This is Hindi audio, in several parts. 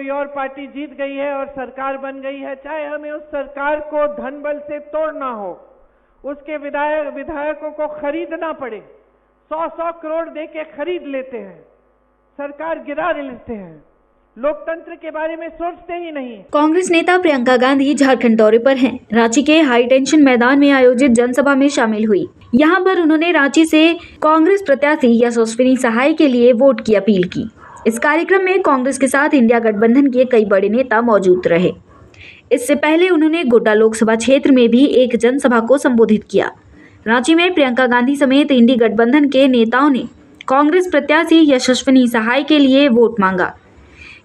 कोई और पार्टी जीत गई है और सरकार बन गई है, चाहे हमें उस सरकार को धन बल से तोड़ना हो, उसके विधायकों को खरीदना पड़े, 100-100 करोड़ देके खरीद लेते हैं, सरकार गिरा लेते हैं, लोकतंत्र के बारे में सोचते ही नहीं। कांग्रेस नेता प्रियंका गांधी झारखंड दौरे पर हैं। रांची के हाई टेंशन मैदान में आयोजित जनसभा में शामिल हुई। यहां पर उन्होंने रांची से कांग्रेस प्रत्याशी यशस्विनी सहाय के लिए वोट की अपील की। इस कार्यक्रम में कांग्रेस के साथ इंडिया गठबंधन के कई बड़े नेता मौजूद रहे। इससे पहले उन्होंने गोड्डा लोकसभा क्षेत्र में भी एक जनसभा को संबोधित किया। रांची में प्रियंका गांधी समेत इंडी गठबंधन के नेताओं ने कांग्रेस प्रत्याशी यशस्विनी सहाय के लिए वोट मांगा।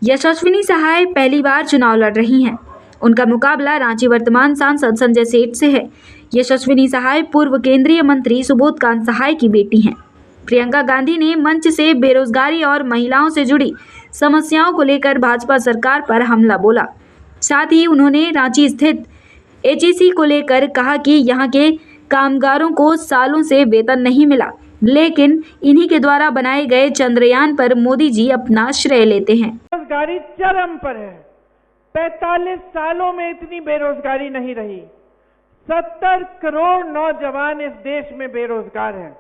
यशस्विनी सहाय पहली बार चुनाव लड़ रही हैं। उनका मुकाबला रांची वर्तमान सांसद संजय सेठ से है। यशस्विनी सहाय पूर्व केंद्रीय मंत्री सुबोध कांत सहाय की बेटी हैं। प्रियंका गांधी ने मंच से बेरोजगारी और महिलाओं से जुड़ी समस्याओं को लेकर भाजपा सरकार पर हमला बोला। साथ ही उन्होंने रांची स्थित HEC को लेकर कहा कि यहां के कामगारों को सालों से वेतन नहीं मिला, लेकिन इन्हीं के द्वारा बनाए गए चंद्रयान पर मोदी जी अपना श्रेय लेते हैं। बेरोजगारी चरम पर है। 45 सालों में इतनी बेरोजगारी नहीं रही। 70 करोड़ नौजवान इस देश में बेरोजगार हैं।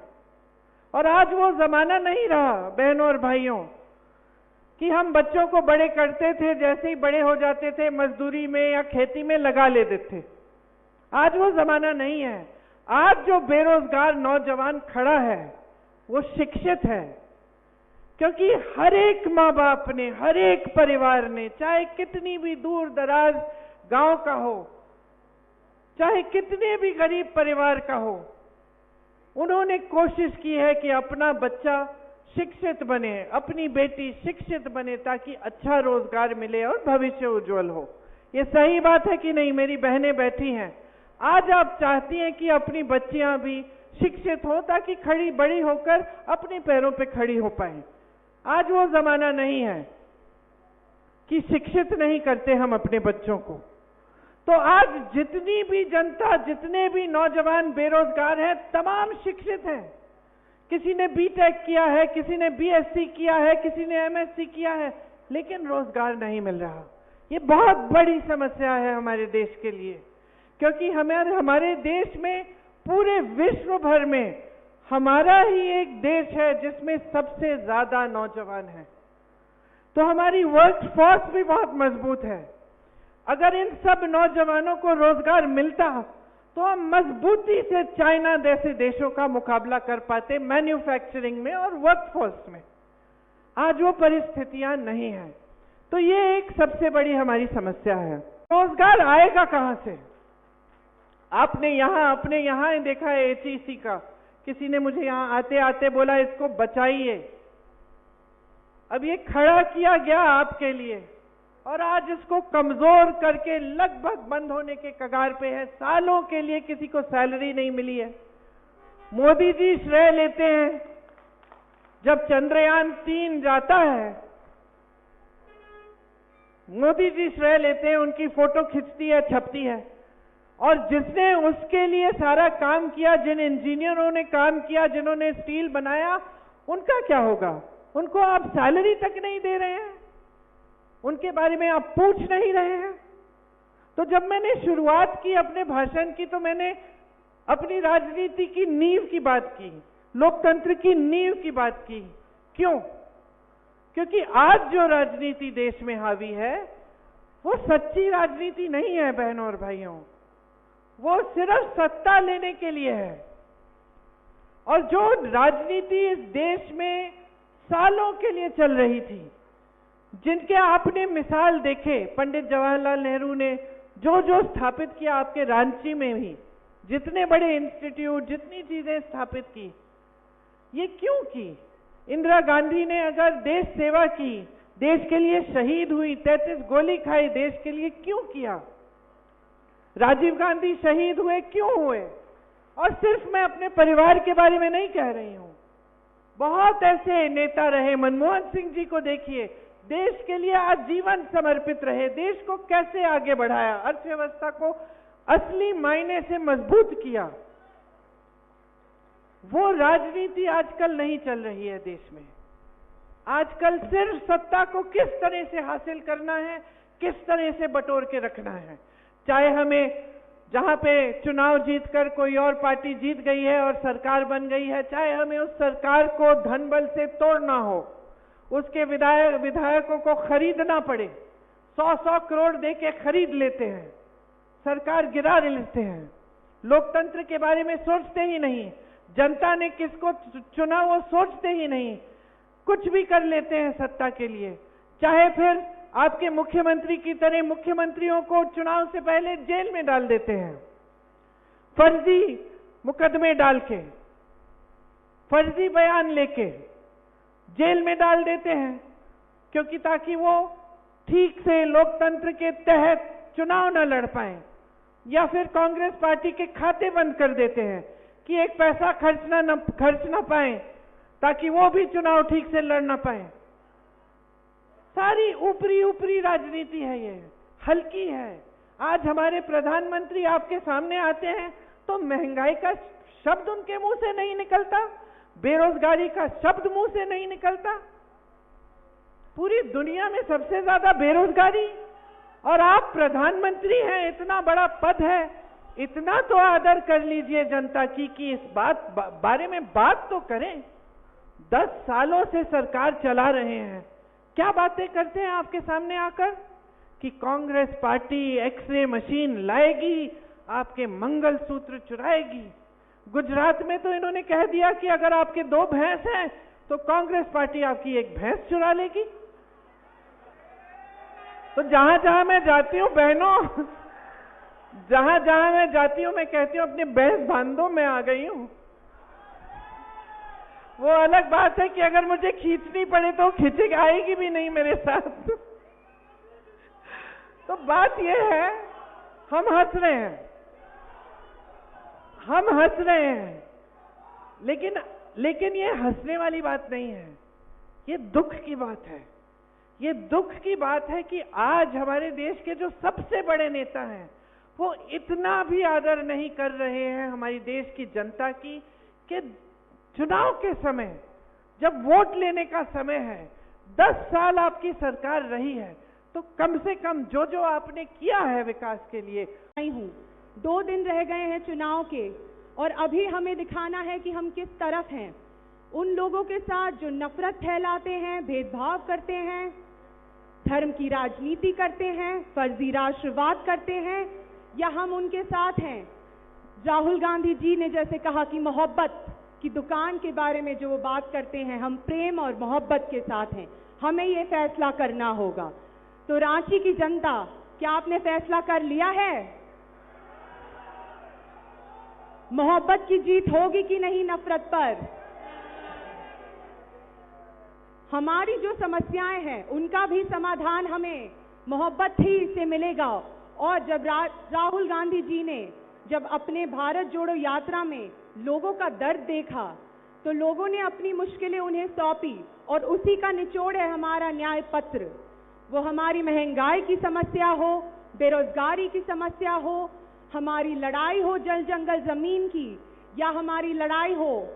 और आज वो जमाना नहीं रहा बहनों और भाइयों कि हम बच्चों को बड़े करते थे, जैसे ही बड़े हो जाते थे मजदूरी में या खेती में लगा लेते थे। आज वो जमाना नहीं है। आज जो बेरोजगार नौजवान खड़ा है वो शिक्षित है, क्योंकि हर एक माँ बाप ने, हर एक परिवार ने, चाहे कितनी भी दूर दराज गांव का हो, चाहे कितने भी गरीब परिवार का हो, उन्होंने कोशिश की है कि अपना बच्चा शिक्षित बने, अपनी बेटी शिक्षित बने, ताकि अच्छा रोजगार मिले और भविष्य उज्जवल हो। ये सही बात है कि नहीं? मेरी बहनें बैठी हैं, आज आप चाहती हैं कि अपनी बच्चियां भी शिक्षित हो ताकि बड़ी होकर अपने पैरों पे खड़ी हो पाए। आज वो जमाना नहीं है कि शिक्षित नहीं करते हम अपने बच्चों को। तो आज जितनी भी जनता, जितने भी नौजवान बेरोजगार हैं, तमाम शिक्षित हैं। किसी ने BTech किया है, किसी ने BSc किया है, किसी ने MSc किया है, लेकिन रोजगार नहीं मिल रहा। ये बहुत बड़ी समस्या है हमारे देश के लिए, क्योंकि हमारे देश में, पूरे विश्व भर में हमारा ही एक देश है जिसमें सबसे ज्यादा नौजवान हैं। तो हमारी वर्क फोर्स भी बहुत मजबूत है। अगर इन सब नौजवानों को रोजगार मिलता तो हम मजबूती से चाइना जैसे देशों का मुकाबला कर पाते मैन्युफैक्चरिंग में और वर्कफोर्स में। आज वो परिस्थितियां नहीं है। तो ये एक सबसे बड़ी हमारी समस्या है। रोजगार आएगा कहां से? आपने अपने यहाँ ही देखा है HEC का। किसी ने मुझे यहाँ आते आते बोला इसको बचाइए। अब ये खड़ा किया गया आपके लिए और आज इसको कमजोर करके लगभग बंद होने के कगार पे है। सालों के लिए किसी को सैलरी नहीं मिली है। मोदी जी श्रेय लेते हैं। जब चंद्रयान 3 जाता है, मोदी जी श्रेय लेते हैं, उनकी फोटो खिंचती है, छपती है। और जिसने उसके लिए सारा काम किया, जिन इंजीनियरों ने काम किया, जिन्होंने स्टील बनाया, उनका क्या होगा? उनको आप सैलरी तक नहीं दे रहे हैं, उनके बारे में आप पूछ नहीं रहे हैं। तो जब मैंने शुरुआत की अपने भाषण की, तो मैंने अपनी राजनीति की नींव की बात की, लोकतंत्र की नींव की बात की। क्यों? क्योंकि आज जो राजनीति देश में हावी है वो सच्ची राजनीति नहीं है बहनों और भाइयों। वो सिर्फ सत्ता लेने के लिए है। और जो राजनीति इस देश में सालों के लिए चल रही थी, जिनके आपने मिसाल देखे, पंडित जवाहरलाल नेहरू ने जो जो स्थापित किया आपके रांची में भी, जितने बड़े इंस्टीट्यूट, जितनी चीजें स्थापित की, ये क्यों की? इंदिरा गांधी ने अगर देश सेवा की, देश के लिए शहीद हुई, 33 गोली खाई, देश के लिए क्यों किया? राजीव गांधी शहीद हुए, क्यों हुए? और सिर्फ मैं अपने परिवार के बारे में नहीं कह रही हूं, बहुत ऐसे नेता रहे। मनमोहन सिंह जी को देखिए, देश के लिए आजीवन समर्पित रहे, देश को कैसे आगे बढ़ाया, अर्थव्यवस्था को असली मायने से मजबूत किया। वो राजनीति आजकल नहीं चल रही है देश में। आजकल सिर्फ सत्ता को किस तरह से हासिल करना है, किस तरह से बटोर के रखना है। चाहे हमें जहां पे चुनाव जीतकर कोई और पार्टी जीत गई है और सरकार बन गई है, चाहे हमें उस सरकार को धन बल से तोड़ना हो, उसके विधायकों को खरीदना पड़े, 100-100 करोड़ देके खरीद लेते हैं, सरकार गिरा लेते हैं, लोकतंत्र के बारे में सोचते ही नहीं, जनता ने किसको चुना वो सोचते ही नहीं, कुछ भी कर लेते हैं सत्ता के लिए। चाहे फिर आपके मुख्यमंत्री की तरह मुख्यमंत्रियों को चुनाव से पहले जेल में डाल देते हैं, फर्जी मुकदमे डाल के, फर्जी बयान लेके जेल में डाल देते हैं, क्योंकि ताकि वो ठीक से लोकतंत्र के तहत चुनाव न लड़ पाए। या फिर कांग्रेस पार्टी के खाते बंद कर देते हैं कि एक पैसा खर्च ना पाए, ताकि वो भी चुनाव ठीक से लड़ ना पाए। सारी ऊपरी राजनीति है, ये हल्की है। आज हमारे प्रधानमंत्री आपके सामने आते हैं तो महंगाई का शब्द उनके मुंह से नहीं निकलता, बेरोजगारी का शब्द मुंह से नहीं निकलता। पूरी दुनिया में सबसे ज्यादा बेरोजगारी, और आप प्रधानमंत्री हैं, इतना बड़ा पद है, इतना तो आदर कर लीजिए जनता की कि इस बारे में बात तो करें। 10 सालों से सरकार चला रहे हैं, क्या बातें करते हैं आपके सामने आकर कि कांग्रेस पार्टी एक्सरे मशीन लाएगी, आपके मंगलसूत्र चुराएगी। गुजरात में तो इन्होंने कह दिया कि अगर आपके 2 भैंस हैं तो कांग्रेस पार्टी आपकी 1 भैंस चुरा लेगी। तो जहां जहां मैं जाती हूं बहनों, जहां जहां मैं जाती हूं मैं कहती हूं अपनी भैंस बांध दो, मैं आ गई हूं। वो अलग बात है कि अगर मुझे खींचनी पड़े तो खींचे आएगी भी नहीं मेरे साथ। तो बात ये है, हम हंस रहे हैं, लेकिन ये हंसने वाली बात नहीं है, ये दुख की बात है। ये दुख की बात है कि आज हमारे देश के जो सबसे बड़े नेता हैं वो इतना भी आदर नहीं कर रहे हैं हमारी देश की जनता की, कि चुनाव के समय जब वोट लेने का समय है, 10 साल आपकी सरकार रही है, तो कम से कम जो आपने किया है विकास के लिए। नहीं हूँ, 2 दिन रह गए हैं चुनाव के, और अभी हमें दिखाना है कि हम किस तरफ हैं। उन लोगों के साथ जो नफरत फैलाते हैं, भेदभाव करते हैं, धर्म की राजनीति करते हैं, फर्जी राष्ट्रवाद करते हैं, या हम उनके साथ हैं। राहुल गांधी जी ने जैसे कहा कि मोहब्बत की दुकान के बारे में जो वो बात करते हैं, हम प्रेम और मोहब्बत के साथ हैं। हमें ये फैसला करना होगा। तो रांची की जनता, क्या आपने फैसला कर लिया है? मोहब्बत की जीत होगी कि नहीं नफरत पर? हमारी जो समस्याएं हैं उनका भी समाधान हमें मोहब्बत ही से मिलेगा। और जब राहुल गांधी जी ने जब अपने भारत जोड़ो यात्रा में लोगों का दर्द देखा, तो लोगों ने अपनी मुश्किलें उन्हें सौंपी, और उसी का निचोड़ है हमारा न्याय पत्र। वो हमारी महंगाई की समस्या हो, बेरोजगारी की समस्या हो, हमारी लड़ाई हो जल जंगल जमीन की, या हमारी लड़ाई हो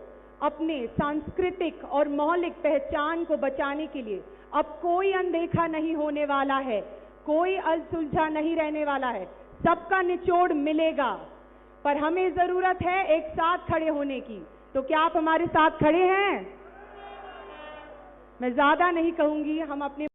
अपने सांस्कृतिक और मौलिक पहचान को बचाने के लिए, अब कोई अनदेखा नहीं होने वाला है, कोई अनसुलझा नहीं रहने वाला है, सबका निचोड़ मिलेगा। पर हमें जरूरत है एक साथ खड़े होने की। तो क्या आप हमारे साथ खड़े हैं? मैं ज्यादा नहीं कहूंगी, हम अपने